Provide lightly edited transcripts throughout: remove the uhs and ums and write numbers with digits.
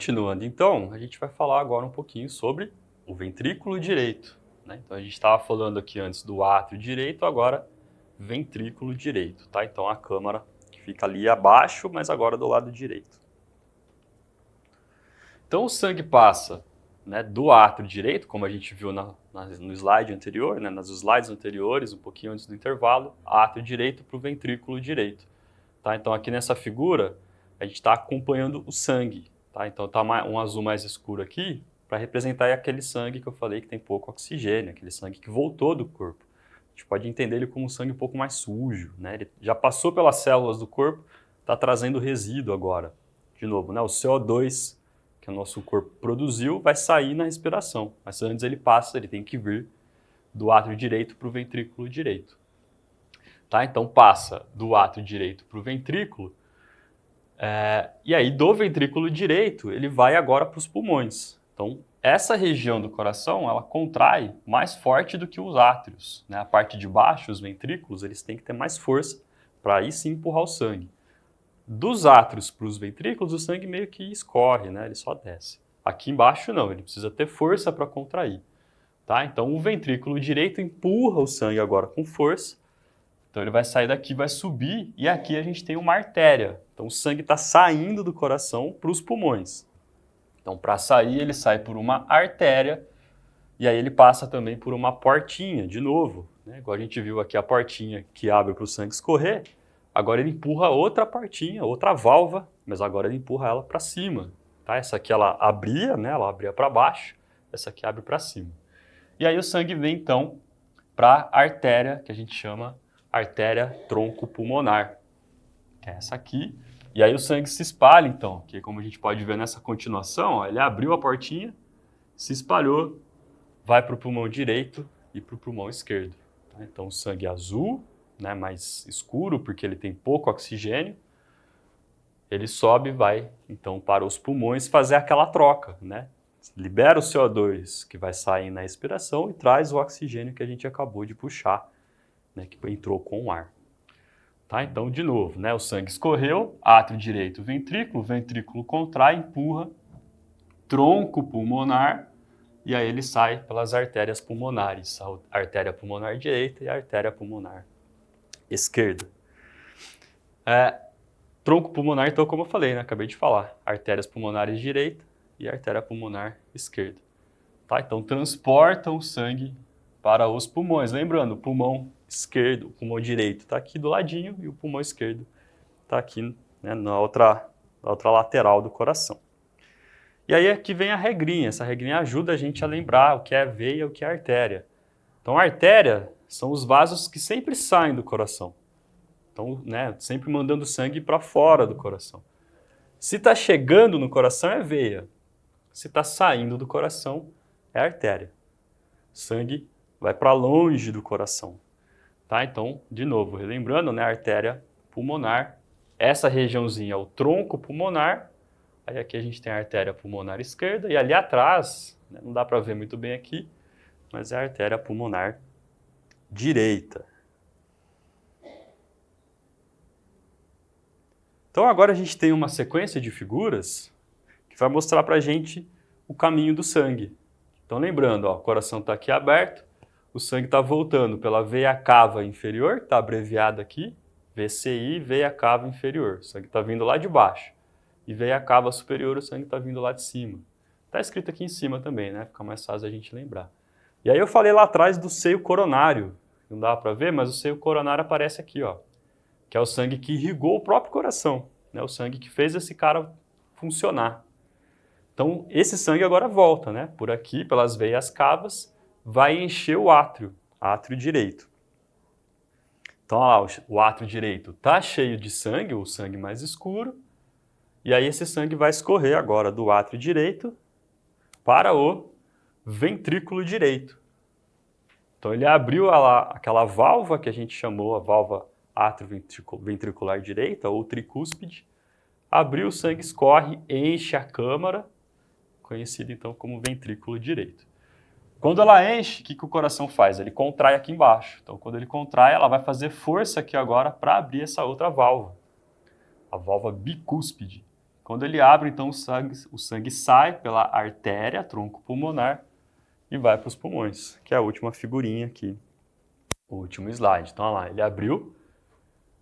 Continuando, então, a gente vai falar agora um pouquinho sobre o ventrículo direito, né? Então, a gente estava falando aqui antes do átrio direito, agora ventrículo direito, tá? Então, a câmara que fica ali abaixo, mas agora do lado direito. Então, o sangue passa, né, do átrio direito, como a gente viu no slide anterior, né, nas slides anteriores, um pouquinho antes do intervalo, átrio direito para o ventrículo direito. Tá? Então, aqui nessa figura, a gente está acompanhando o sangue. Tá? Então, está um azul mais escuro aqui para representar aquele sangue que eu falei que tem pouco oxigênio, aquele sangue que voltou do corpo. A gente pode entender ele como um sangue um pouco mais sujo. Né? Ele já passou pelas células do corpo, está trazendo resíduo agora. De novo, né? O CO2 que o nosso corpo produziu vai sair na respiração. Mas antes ele tem que vir do átrio direito para o ventrículo direito. Tá? Então passa do átrio direito para o ventrículo, e aí do ventrículo direito ele vai agora para os pulmões. Então essa região do coração ela contrai mais forte do que os átrios. Né? A parte de baixo, os ventrículos, eles têm que ter mais força para aí sim empurrar o sangue. Dos átrios para os ventrículos, o sangue meio que escorre, né? Ele só desce. Aqui embaixo não, ele precisa ter força para contrair. Tá? Então o ventrículo direito empurra o sangue agora com força. Então ele vai sair daqui, vai subir, e aqui a gente tem uma artéria. Então o sangue está saindo do coração para os pulmões. Então para sair ele sai por uma artéria, e aí ele passa também por uma portinha, de novo. Né? Igual a gente viu aqui a portinha que abre para o sangue escorrer, agora ele empurra outra portinha, outra válvula, mas agora ele empurra ela para cima. Tá? Essa aqui ela abria, né? Ela abria para baixo, essa aqui abre para cima. E aí o sangue vem então para a artéria, que a gente chama artéria tronco-pulmonar, que é essa aqui. E aí o sangue se espalha, então, que como a gente pode ver nessa continuação, ó, ele abriu a portinha, se espalhou, vai para o pulmão direito e para o pulmão esquerdo. Tá? Então o sangue azul, né, mais escuro, porque ele tem pouco oxigênio, ele sobe e vai, então, para os pulmões fazer aquela troca, né? Libera o CO2 que vai sair na expiração e traz o oxigênio que a gente acabou de puxar, né, que entrou com o ar. Tá? Então, de novo, né, o sangue escorreu, átrio direito, ventrículo contrai, empurra, tronco pulmonar, e aí ele sai pelas artérias pulmonares, a artéria pulmonar direita e a artéria pulmonar esquerda. Tronco pulmonar, então, como eu falei, né, acabei de falar, artérias pulmonares direita e artéria pulmonar esquerda. Tá? Então, transportam o sangue para os pulmões. Lembrando, o pulmão esquerdo, o pulmão direito está aqui do ladinho e o pulmão esquerdo está aqui, né, na outra lateral do coração. E aí aqui vem a regrinha. Essa regrinha ajuda a gente a lembrar o que é veia e o que é artéria. Então, a artéria são os vasos que sempre saem do coração. Então, né, sempre mandando sangue para fora do coração. Se está chegando no coração é veia. Se está saindo do coração é artéria. Sangue vai para longe do coração. Tá? Então, de novo, relembrando, né, a artéria pulmonar, essa regiãozinha é o tronco pulmonar, aí aqui a gente tem a artéria pulmonar esquerda, e ali atrás, né, não dá para ver muito bem aqui, mas é a artéria pulmonar direita. Então agora a gente tem uma sequência de figuras que vai mostrar para a gente o caminho do sangue. Então lembrando, ó, o coração está aqui aberto, o sangue está voltando pela veia cava inferior, está abreviada aqui, VCI, veia cava inferior. O sangue está vindo lá de baixo. E veia cava superior, o sangue está vindo lá de cima. Está escrito aqui em cima também, né? Fica mais fácil a gente lembrar. E aí eu falei lá atrás do seio coronário. Não dá para ver, mas o seio coronário aparece aqui, ó, que é o sangue que irrigou o próprio coração, né? O sangue que fez esse cara funcionar. Então, esse sangue agora volta, né? Por aqui, pelas veias cavas, vai encher o átrio direito. Então, ó, o átrio direito está cheio de sangue, o sangue mais escuro, e aí esse sangue vai escorrer agora do átrio direito para o ventrículo direito. Então, ele abriu aquela válvula que a gente chamou a válvula átrio-ventricular direita, ou tricúspide, abriu, o sangue escorre, enche a câmara, conhecida então como ventrículo direito. Quando ela enche, o que o coração faz? Ele contrai aqui embaixo. Então, quando ele contrai, ela vai fazer força aqui agora para abrir essa outra válvula, a válvula bicúspide, Quando ele abre, então o sangue sai pela artéria, tronco pulmonar, e vai para os pulmões, que é a última figurinha aqui, o último slide. Então, olha lá, ele abriu,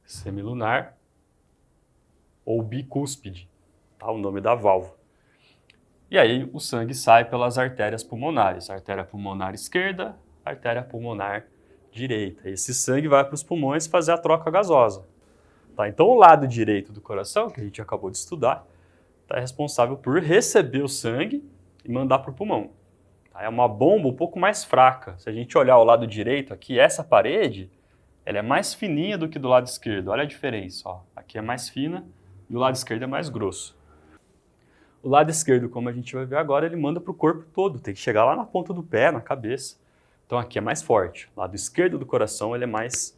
semilunar ou bicúspide, tá? O nome da válvula. E aí o sangue sai pelas artérias pulmonares, artéria pulmonar esquerda, artéria pulmonar direita. Esse sangue vai para os pulmões fazer a troca gasosa. Tá? Então o lado direito do coração, que a gente acabou de estudar, é responsável por receber o sangue e mandar para o pulmão. Tá? É uma bomba um pouco mais fraca. Se a gente olhar o lado direito aqui, essa parede, ela é mais fininha do que do lado esquerdo. Olha a diferença. Ó. Aqui é mais fina e o lado esquerdo é mais grosso. O lado esquerdo, como a gente vai ver agora, ele manda para o corpo todo. Tem que chegar lá na ponta do pé, na cabeça. Então aqui é mais forte. O lado esquerdo do coração ele é mais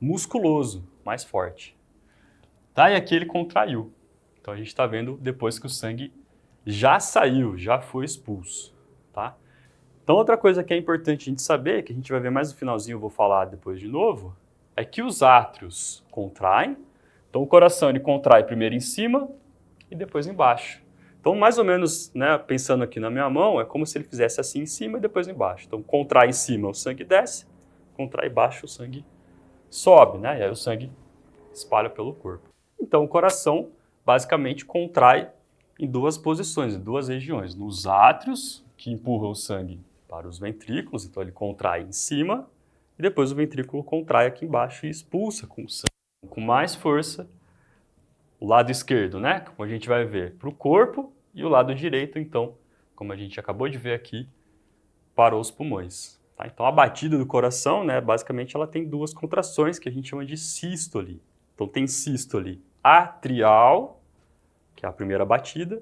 musculoso, mais forte. Tá? E aqui ele contraiu. Então a gente está vendo depois que o sangue já saiu, já foi expulso. Tá? Então outra coisa que é importante a gente saber, que a gente vai ver mais no finalzinho, eu vou falar depois de novo, é que os átrios contraem. Então o coração ele contrai primeiro em cima e depois embaixo. Então mais ou menos, né, pensando aqui na minha mão, é como se ele fizesse assim em cima e depois embaixo. Então contrai em cima, o sangue desce, contrai embaixo, o sangue sobe, né? E aí o sangue espalha pelo corpo. Então o coração basicamente contrai em duas posições, em duas regiões. Nos átrios, que empurram o sangue para os ventrículos, então ele contrai em cima, e depois o ventrículo contrai aqui embaixo e expulsa com o sangue com mais força o lado esquerdo, né? Como a gente vai ver, para o corpo, e o lado direito, então, como a gente acabou de ver aqui, para os pulmões. Tá? Então a batida do coração, né, basicamente ela tem duas contrações que a gente chama de sístole. Então tem sístole atrial, que é a primeira batida,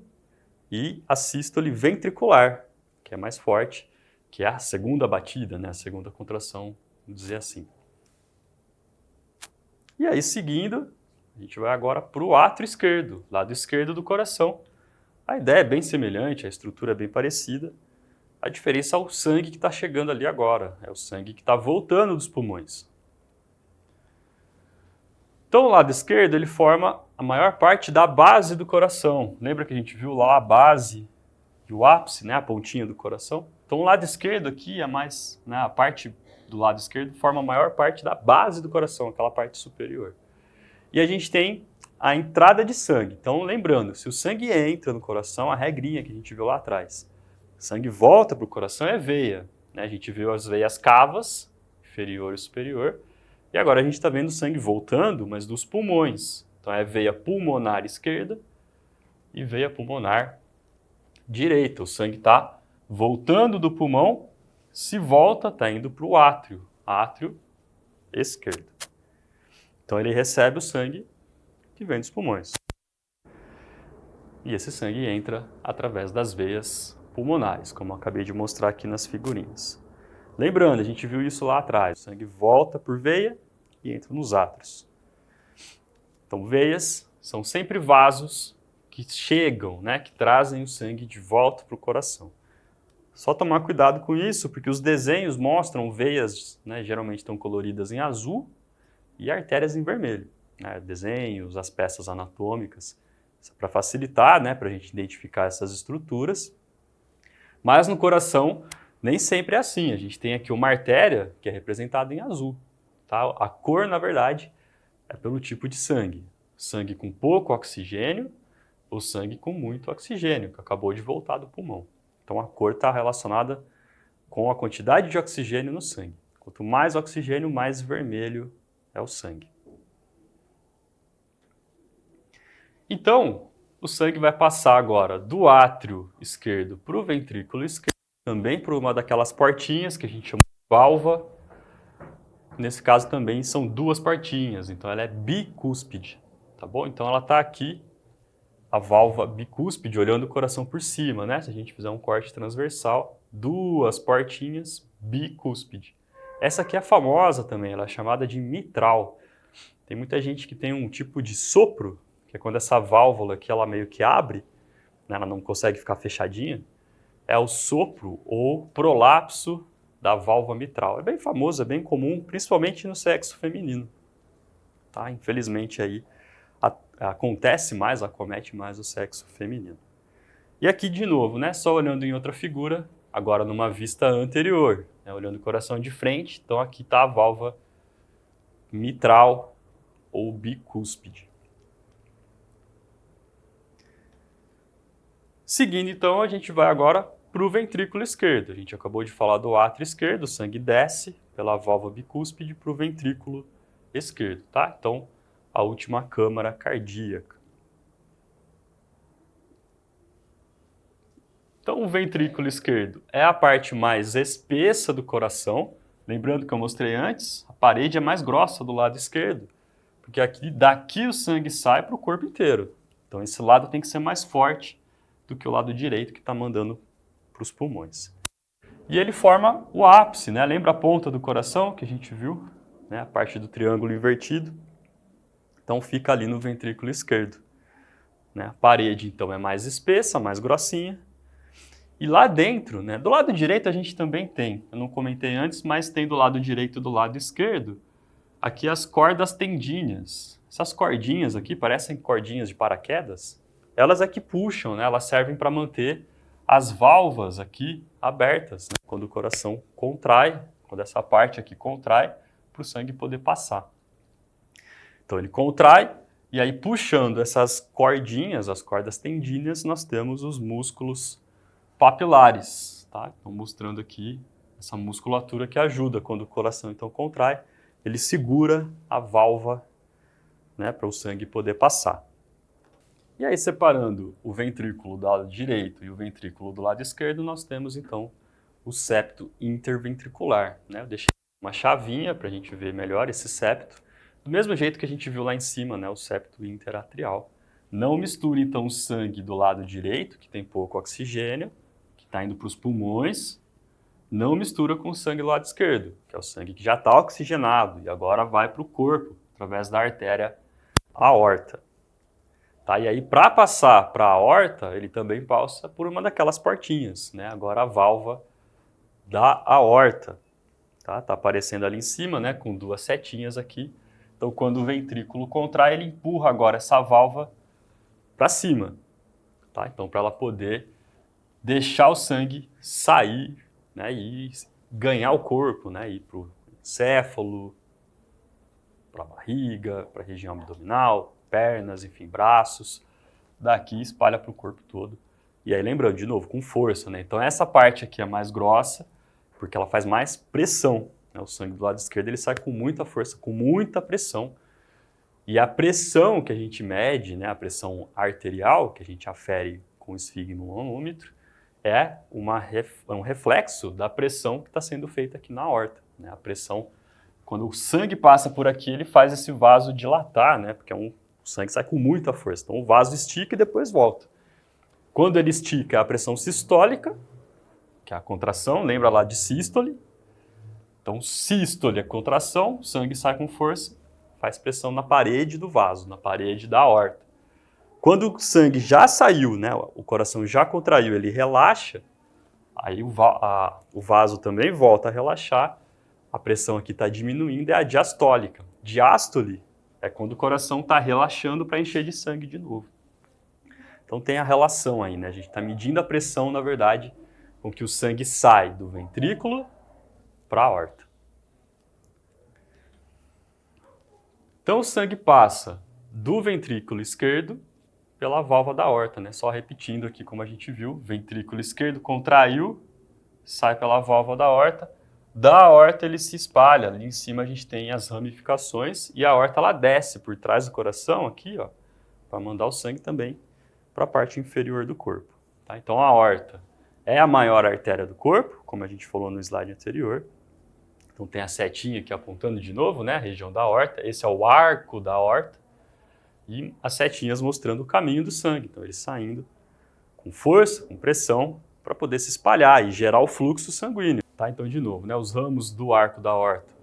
e a sístole ventricular, que é mais forte, que é a segunda batida, né, a segunda contração, vamos dizer assim. E aí, seguindo, a gente vai agora para o átrio esquerdo, lado esquerdo do coração. A ideia é bem semelhante, a estrutura é bem parecida. A diferença é o sangue que está chegando ali agora, é o sangue que está voltando dos pulmões. Então, o lado esquerdo ele forma a maior parte da base do coração. Lembra que a gente viu lá a base e o ápice, né, a pontinha do coração? Então, o lado esquerdo aqui é mais, né, a parte do lado esquerdo forma a maior parte da base do coração, aquela parte superior. E a gente tem a entrada de sangue. Então, lembrando, se o sangue entra no coração, a regrinha que a gente viu lá atrás, o sangue volta para o coração é veia. Né? A gente viu as veias cavas, inferior e superior, e agora a gente está vendo o sangue voltando, mas dos pulmões. Então, é veia pulmonar esquerda e veia pulmonar direita. O sangue está voltando do pulmão, se volta, está indo para o átrio esquerdo. Então ele recebe o sangue que vem dos pulmões. E esse sangue entra através das veias pulmonares, como eu acabei de mostrar aqui nas figurinhas. Lembrando, a gente viu isso lá atrás. O sangue volta por veia e entra nos átrios. Então veias são sempre vasos que chegam, né, que trazem o sangue de volta para o coração. Só tomar cuidado com isso, porque os desenhos mostram veias, né, geralmente estão coloridas em azul, e artérias em vermelho. Né? Desenhos, as peças anatômicas, para facilitar, né, para a gente identificar essas estruturas. Mas no coração, nem sempre é assim. A gente tem aqui uma artéria que é representada em azul. Tá? A cor, na verdade, é pelo tipo de sangue. Sangue com pouco oxigênio ou sangue com muito oxigênio, que acabou de voltar do pulmão. Então a cor está relacionada com a quantidade de oxigênio no sangue. Quanto mais oxigênio, mais vermelho é o sangue. Então, o sangue vai passar agora do átrio esquerdo para o ventrículo esquerdo, também por uma daquelas portinhas que a gente chama de válvula. Nesse caso também são duas portinhas, então ela é bicúspide, tá bom? Então ela está aqui, a válvula bicúspide, olhando o coração por cima, né? Se a gente fizer um corte transversal, duas portinhas bicúspide. Essa aqui é famosa também, ela é chamada de mitral. Tem muita gente que tem um tipo de sopro, que é quando essa válvula aqui ela meio que abre, né, ela não consegue ficar fechadinha, é o sopro ou prolapso da válvula mitral. É bem famoso, é bem comum, principalmente no sexo feminino. Tá? Infelizmente aí acontece mais, acomete mais o sexo feminino. E aqui, de novo, né, só olhando em outra figura, agora numa vista anterior, né, olhando o coração de frente, então aqui está a válvula mitral ou bicúspide. Seguindo, então, a gente vai agora para o ventrículo esquerdo. A gente acabou de falar do átrio esquerdo, o sangue desce pela válvula bicúspide para o ventrículo esquerdo, tá? Então, a última câmara cardíaca. Então, o ventrículo esquerdo é a parte mais espessa do coração. Lembrando que eu mostrei antes, a parede é mais grossa do lado esquerdo, porque daqui o sangue sai para o corpo inteiro. Então, esse lado tem que ser mais forte do que o lado direito que está mandando para os pulmões. E ele forma o ápice, né? Lembra a ponta do coração que a gente viu? Né? A parte do triângulo invertido. Então, fica ali no ventrículo esquerdo. Né? A parede, então, é mais espessa, mais grossinha. E lá dentro, né, do lado direito a gente também tem, eu não comentei antes, mas tem do lado direito e do lado esquerdo, aqui as cordas tendíneas. Essas cordinhas aqui parecem cordinhas de paraquedas. Elas aqui puxam, né, elas servem para manter as válvulas aqui abertas, né, quando o coração contrai, quando essa parte aqui contrai, para o sangue poder passar. Então ele contrai, e aí puxando essas cordinhas, as cordas tendíneas, nós temos os músculos papilares, tá? Então, mostrando aqui essa musculatura que ajuda quando o coração então contrai, ele segura a válvula, né, para o sangue poder passar. E aí, separando o ventrículo do lado direito e o ventrículo do lado esquerdo, nós temos então o septo interventricular, né? Eu deixei uma chavinha para a gente ver melhor esse septo, do mesmo jeito que a gente viu lá em cima, né, o septo interatrial. Não misture então o sangue do lado direito, que tem pouco oxigênio, está indo para os pulmões, não mistura com o sangue do lado esquerdo, que é o sangue que já está oxigenado e agora vai para o corpo, através da artéria aorta. Tá? E aí, para passar para a aorta, ele também passa por uma daquelas portinhas, né? Agora a válvula da aorta. Tá aparecendo ali em cima, né, com duas setinhas aqui. Então, quando o ventrículo contrai, ele empurra agora essa válvula para cima. Tá? Então, para ela poder deixar o sangue sair, né, e ganhar o corpo, né, ir para o encéfalo, para a barriga, para a região abdominal, pernas, enfim, braços. Daqui espalha para o corpo todo. E aí, lembrando, de novo, com força, né? Então, essa parte aqui é mais grossa, porque ela faz mais pressão. Né? O sangue do lado esquerdo ele sai com muita força, com muita pressão. E a pressão que a gente mede, né, a pressão arterial, que a gente afere com o esfigmomanômetro, é um reflexo da pressão que está sendo feita aqui na aorta. Né? A pressão, quando o sangue passa por aqui, ele faz esse vaso dilatar, né? Porque o sangue sai com muita força. Então o vaso estica e depois volta. Quando ele estica, é a pressão sistólica, que é a contração, lembra lá de sístole. Então sístole é contração, o sangue sai com força, faz pressão na parede do vaso, na parede da aorta. Quando o sangue já saiu, né, o coração já contraiu, ele relaxa, aí o vaso também volta a relaxar, a pressão aqui está diminuindo, é a diastólica. Diástole é quando o coração está relaxando para encher de sangue de novo. Então tem a relação aí, né? A gente está medindo a pressão, na verdade, com que o sangue sai do ventrículo para a aorta. Então o sangue passa do ventrículo esquerdo pela válvula da aorta, né? Só repetindo aqui como a gente viu, ventrículo esquerdo contraiu, sai pela válvula da aorta. Da aorta ele se espalha, ali em cima a gente tem as ramificações e a aorta ela desce por trás do coração aqui, ó, para mandar o sangue também para a parte inferior do corpo. Tá? Então a aorta é a maior artéria do corpo, como a gente falou no slide anterior. Então tem a setinha aqui apontando de novo, né, a região da aorta. Esse é o arco da aorta. E as setinhas mostrando o caminho do sangue. Então, ele saindo com força, com pressão, para poder se espalhar e gerar o fluxo sanguíneo. Tá? Então, de novo, né, os ramos do arco da aorta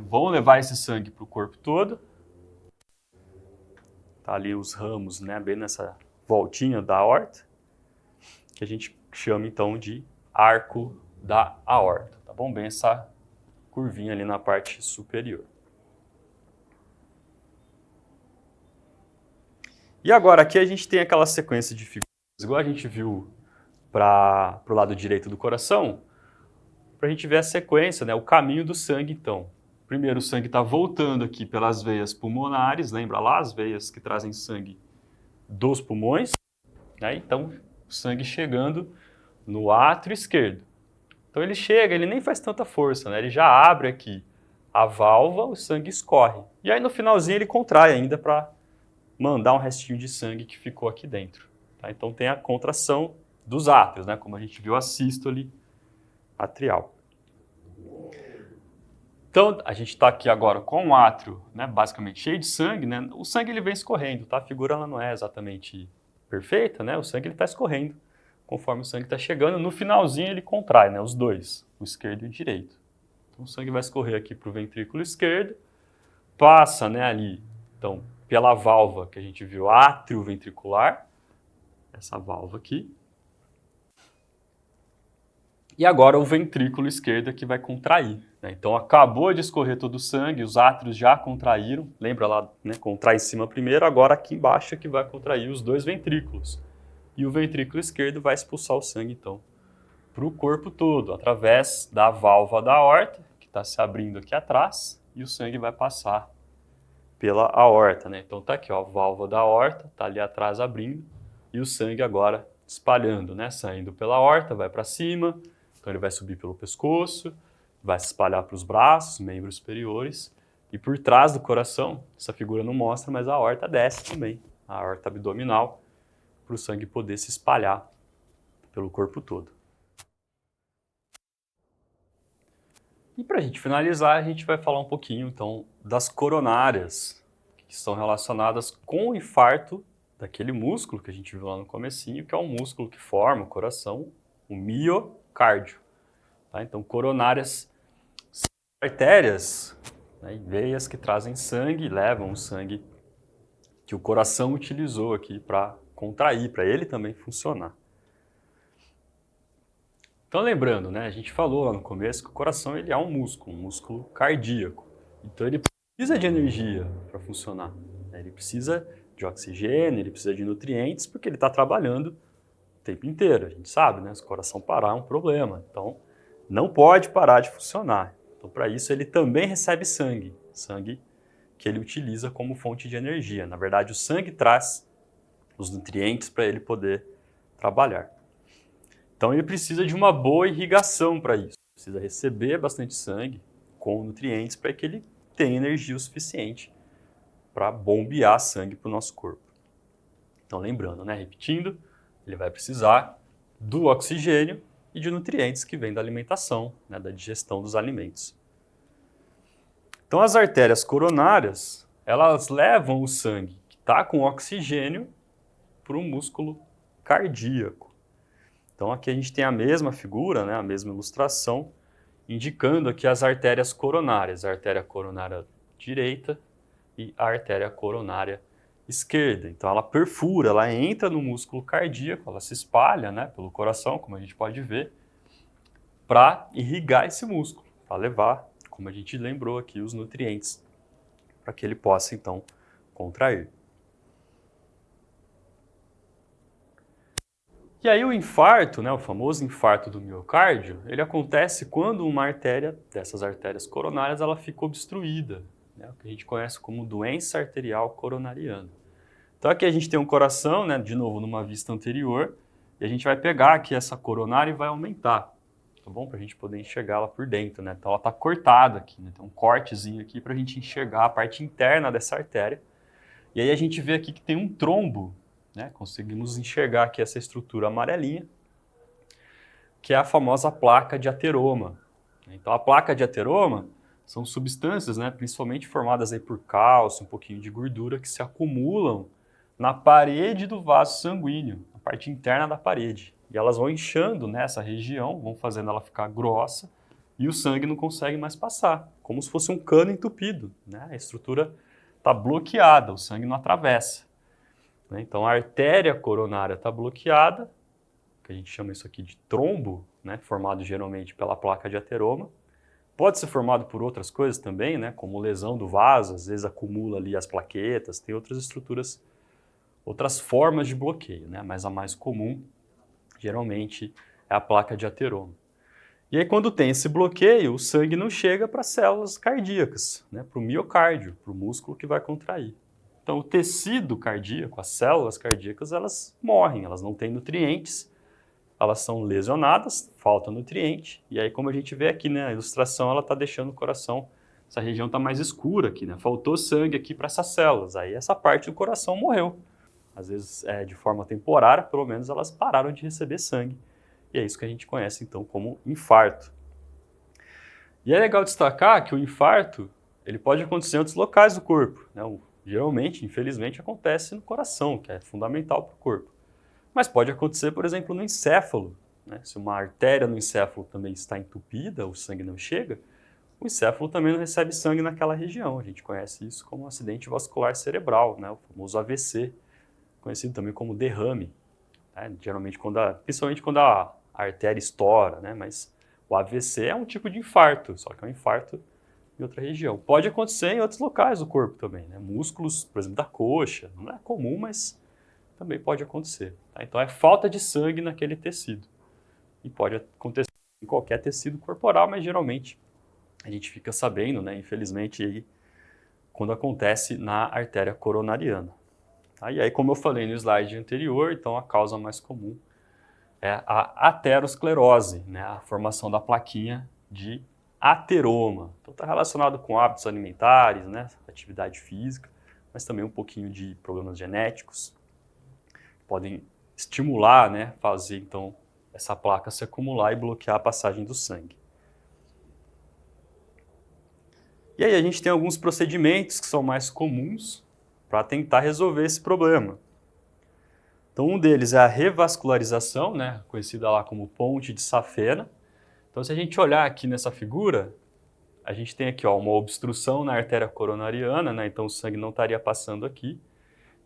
vão levar esse sangue para o corpo todo. Tá ali os ramos, né, bem nessa voltinha da aorta, que a gente chama, então, de arco da aorta. Tá bom? Bem essa curvinha ali na parte superior. E agora aqui a gente tem aquela sequência de figuras, igual a gente viu para o lado direito do coração, para a gente ver a sequência, né, o caminho do sangue então. Primeiro o sangue está voltando aqui pelas veias pulmonares, lembra lá as veias que trazem sangue dos pulmões, né? Então o sangue chegando no átrio esquerdo. Então ele chega, ele nem faz tanta força, né? Ele já abre aqui a válvula, o sangue escorre. E aí no finalzinho ele contrai ainda para mandar um restinho de sangue que ficou aqui dentro. Tá? Então tem a contração dos átrios, né? Como a gente viu a sístole atrial. Então a gente está aqui agora com o átrio, né, basicamente cheio de sangue, né? O sangue ele vem escorrendo, tá? A figura ela não é exatamente perfeita, né? O sangue ele está escorrendo conforme o sangue está chegando. No finalzinho ele contrai, né? Os dois, o esquerdo e o direito. Então o sangue vai escorrer aqui para o ventrículo esquerdo, passa, né, ali, então, pela válvula que a gente viu, átrio ventricular, essa válvula aqui. E agora o ventrículo esquerdo é que vai contrair, né? Então acabou de escorrer todo o sangue, os átrios já contraíram, lembra lá, né, contrai em cima primeiro, agora aqui embaixo é que vai contrair os dois ventrículos. E o ventrículo esquerdo vai expulsar o sangue, então, para o corpo todo, através da válvula da aorta, que está se abrindo aqui atrás, e o sangue vai passar pela aorta, né? Então tá aqui, ó, a válvula da aorta, tá ali atrás abrindo, e o sangue agora espalhando, né? Saindo pela aorta, vai para cima, então ele vai subir pelo pescoço, vai se espalhar para os braços, membros superiores, e por trás do coração, essa figura não mostra, mas a aorta desce também, a aorta abdominal, para o sangue poder se espalhar pelo corpo todo. E para a gente finalizar, a gente vai falar um pouquinho, então, das coronárias, que estão relacionadas com o infarto daquele músculo que a gente viu lá no comecinho, que é um músculo que forma o coração, o miocárdio. Tá? Então, coronárias são artérias, né, e veias que trazem sangue, levam o sangue que o coração utilizou aqui para contrair, para ele também funcionar. Então, lembrando, né, a gente falou lá no começo que o coração ele é um músculo cardíaco. Então, ele precisa de energia para funcionar. Né? Ele precisa de oxigênio, ele precisa de nutrientes, porque ele está trabalhando o tempo inteiro. A gente sabe, né? Se o coração parar é um problema. Então, não pode parar de funcionar. Então, para isso, ele também recebe sangue. Sangue que ele utiliza como fonte de energia. Na verdade, o sangue traz os nutrientes para ele poder trabalhar. Então ele precisa de uma boa irrigação para isso. Precisa receber bastante sangue com nutrientes para que ele tenha energia o suficiente para bombear sangue para o nosso corpo. Então lembrando, né, repetindo, ele vai precisar do oxigênio e de nutrientes que vêm da alimentação, né, da digestão dos alimentos. Então as artérias coronárias, elas levam o sangue que está com oxigênio para o músculo cardíaco. Então aqui a gente tem a mesma figura, né, a mesma ilustração, indicando aqui as artérias coronárias, a artéria coronária direita e a artéria coronária esquerda. Então ela perfura, ela entra no músculo cardíaco, ela se espalha, né, pelo coração, como a gente pode ver, para irrigar esse músculo, para levar, como a gente lembrou aqui, os nutrientes, para que ele possa então contrair. E aí o infarto, né, o famoso infarto do miocárdio, ele acontece quando uma artéria, dessas artérias coronárias, ela fica obstruída, né, o que a gente conhece como doença arterial coronariana. Então aqui a gente tem um coração, né, de novo numa vista anterior, e a gente vai pegar aqui essa coronária e vai aumentar, tá bom? Para a gente poder enxergar ela por dentro, né? Então ela está cortada aqui, né? Tem um cortezinho aqui para a gente enxergar a parte interna dessa artéria. E aí a gente vê aqui que tem um trombo, né? Conseguimos enxergar aqui essa estrutura amarelinha, que é a famosa placa de ateroma. Então a placa de ateroma são substâncias, né, principalmente formadas aí por cálcio, um pouquinho de gordura, que se acumulam na parede do vaso sanguíneo, na parte interna da parede. E elas vão inchando nessa região, vão fazendo ela ficar grossa, e o sangue não consegue mais passar, como se fosse um cano entupido, né? A estrutura está bloqueada, o sangue não atravessa. Então a artéria coronária está bloqueada, que a gente chama isso aqui de trombo, né, formado geralmente pela placa de ateroma. Pode ser formado por outras coisas também, né, como lesão do vaso, às vezes acumula ali as plaquetas, tem outras estruturas outras formas de bloqueio, né? Mas a mais comum, geralmente, é a placa de ateroma. E aí, quando tem esse bloqueio, o sangue não chega para as células cardíacas, né? Para o miocárdio, para o músculo que vai contrair. Então, o tecido cardíaco, as células cardíacas, elas morrem, elas não têm nutrientes, elas são lesionadas, falta nutriente, e aí como a gente vê aqui, né, a ilustração, ela está deixando o coração, essa região está mais escura aqui, né, faltou sangue aqui para essas células, aí essa parte do coração morreu. Às vezes de forma temporária, pelo menos elas pararam de receber sangue, e é isso que a gente conhece então como infarto. E é legal destacar que o infarto, ele pode acontecer em outros locais do corpo, né, geralmente, infelizmente, acontece no coração, que é fundamental para o corpo. Mas pode acontecer, por exemplo, no encéfalo, né? Se uma artéria no encéfalo também está entupida, o sangue não chega, o encéfalo também não recebe sangue naquela região. A gente conhece isso como acidente vascular cerebral, né? O famoso AVC, conhecido também como derrame. Né? Geralmente, principalmente quando a artéria estoura, né? Mas o AVC é um tipo de infarto, só que é um infarto em outra região. Pode acontecer em outros locais do corpo também, né? Músculos, por exemplo, da coxa, não é comum, mas também pode acontecer. Tá? Então é falta de sangue naquele tecido. E pode acontecer em qualquer tecido corporal, mas geralmente a gente fica sabendo, né, infelizmente, aí, quando acontece na artéria coronariana. Tá? E aí, como eu falei no slide anterior, então a causa mais comum é a aterosclerose, né, a formação da plaquinha de ateroma. Então está relacionado com hábitos alimentares, né, atividade física, mas também um pouquinho de problemas genéticos. Podem estimular, né, fazer então essa placa se acumular e bloquear a passagem do sangue. E aí a gente tem alguns procedimentos que são mais comuns para tentar resolver esse problema. Então um deles é a revascularização, né, conhecida lá como ponte de Safena. Então se a gente olhar aqui nessa figura, a gente tem aqui uma obstrução na artéria coronariana, né, então o sangue não estaria passando aqui.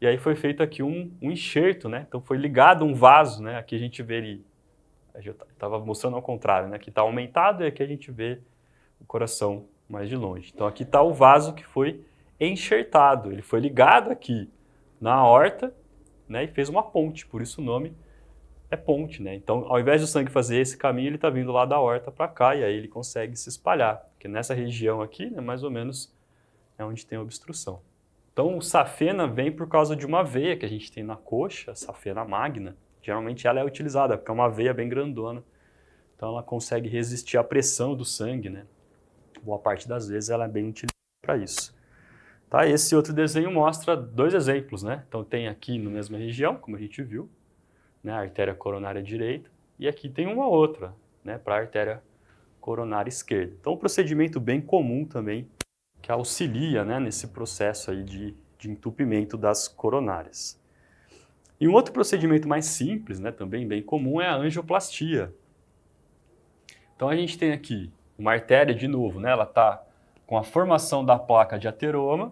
E aí foi feito aqui um enxerto, né? Então foi ligado um vaso, né? Aqui a gente vê ele, eu estava mostrando ao contrário, né? Aqui está aumentado e aqui a gente vê o coração mais de longe. Então aqui está o vaso que foi enxertado, ele foi ligado aqui na aorta, né? E fez uma ponte, por isso o nome é ponte, né? Então ao invés do sangue fazer esse caminho, ele está vindo lá da aorta para cá e aí ele consegue se espalhar, porque nessa região aqui, né, mais ou menos, é onde tem a obstrução. Então, o safena vem por causa de uma veia que a gente tem na coxa, a safena magna. Geralmente ela é utilizada, porque é uma veia bem grandona. Então, ela consegue resistir à pressão do sangue, né? Boa parte das vezes ela é bem utilizada para isso. Tá? Esse outro desenho mostra dois exemplos, né? Então, tem aqui na mesma região, como a gente viu, né, a artéria coronária direita, e aqui tem uma outra, né, para a artéria coronária esquerda. Então, um procedimento bem comum também, que auxilia, né, nesse processo aí de entupimento das coronárias. E um outro procedimento mais simples, né, também bem comum, é a angioplastia. Então a gente tem aqui uma artéria, de novo, né, ela está com a formação da placa de ateroma,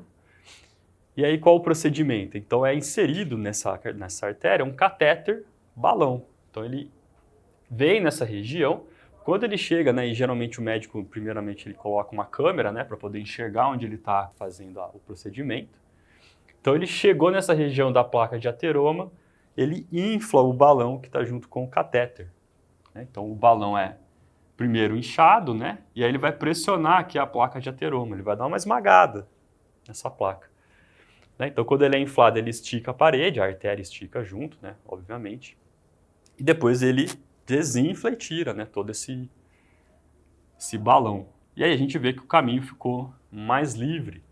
e aí qual o procedimento? Então é inserido nessa artéria um catéter balão. Então ele vem nessa região. Quando ele chega, né, e geralmente o médico, primeiramente, ele coloca uma câmera, né, para poder enxergar onde ele está fazendo o procedimento. Então ele chegou nessa região da placa de ateroma, ele infla o balão que está junto com o catéter. Né? Então o balão é primeiro inchado, né, e aí ele vai pressionar aqui a placa de ateroma, ele vai dar uma esmagada nessa placa. Né? Então quando ele é inflado, ele estica a parede, a artéria estica junto, né, obviamente, e depois ele desinfla e tira, né, todo esse balão. E aí a gente vê que o caminho ficou mais livre.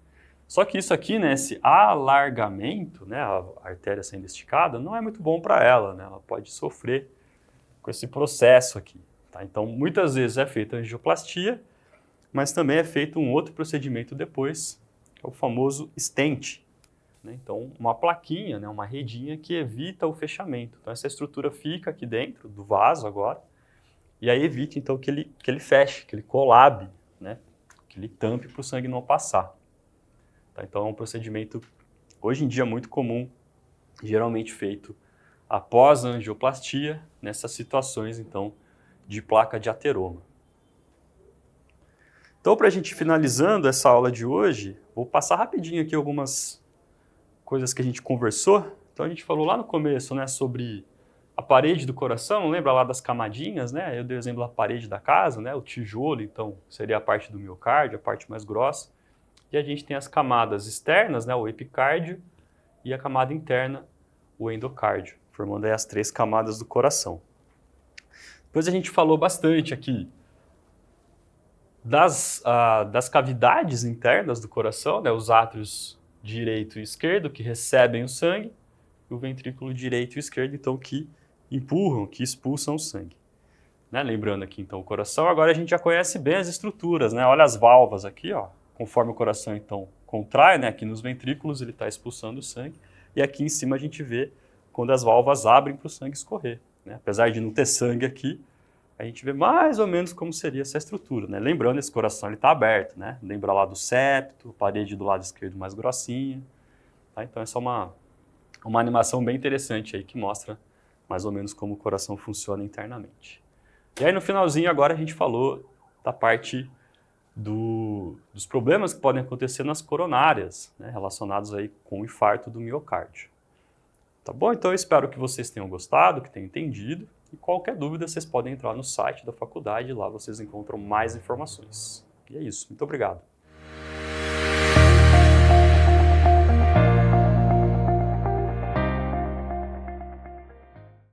Só que isso aqui, né, esse alargamento, né, a artéria sendo esticada, não é muito bom para ela, né, ela pode sofrer com esse processo aqui. Tá? Então, muitas vezes é feita angioplastia, mas também é feito um outro procedimento depois, que é o famoso stent. Né? Então, uma plaquinha, né, uma redinha que evita o fechamento. Então, essa estrutura fica aqui dentro do vaso agora, e aí evita, então, que ele feche, que ele colabe, né, que ele tampe para o sangue não passar. Tá? Então, é um procedimento, hoje em dia, muito comum, geralmente feito após a angioplastia, nessas situações, então, de placa de ateroma. Então, para a gente finalizando essa aula de hoje, vou passar rapidinho aqui algumas coisas que a gente conversou, Então a gente falou lá no começo, né, sobre a parede do coração, lembra lá das camadinhas, né? Eu dei o exemplo da parede da casa, né? O tijolo, então, seria a parte do miocárdio, a parte mais grossa. E a gente tem as camadas externas, né? O epicárdio, e a camada interna, o endocárdio, formando aí as 3 camadas do coração. Depois a gente falou bastante aqui das cavidades internas do coração, né? Os átrios direito e esquerdo, que recebem o sangue, e o ventrículo direito e esquerdo, então, que empurram, que expulsam o sangue. Né? Lembrando aqui, então, o coração, agora a gente já conhece bem as estruturas, né? Olha as válvulas aqui, ó. Conforme o coração, então, contrai, né? Aqui nos ventrículos ele está expulsando o sangue, e aqui em cima a gente vê quando as válvulas abrem para o sangue escorrer. Né? Apesar de não ter sangue aqui, a gente vê mais ou menos como seria essa estrutura. Né? Lembrando, esse coração está aberto, né? Lembra lá do septo, parede do lado esquerdo mais grossinha. Tá? Então, essa é uma animação bem interessante aí que mostra mais ou menos como o coração funciona internamente. E aí no finalzinho agora a gente falou da parte dos problemas que podem acontecer nas coronárias, né, relacionados aí com o infarto do miocárdio. Tá bom? Então eu espero que vocês tenham gostado, que tenham entendido. E qualquer dúvida vocês podem entrar no site da faculdade, lá vocês encontram mais informações. E é isso. Muito obrigado.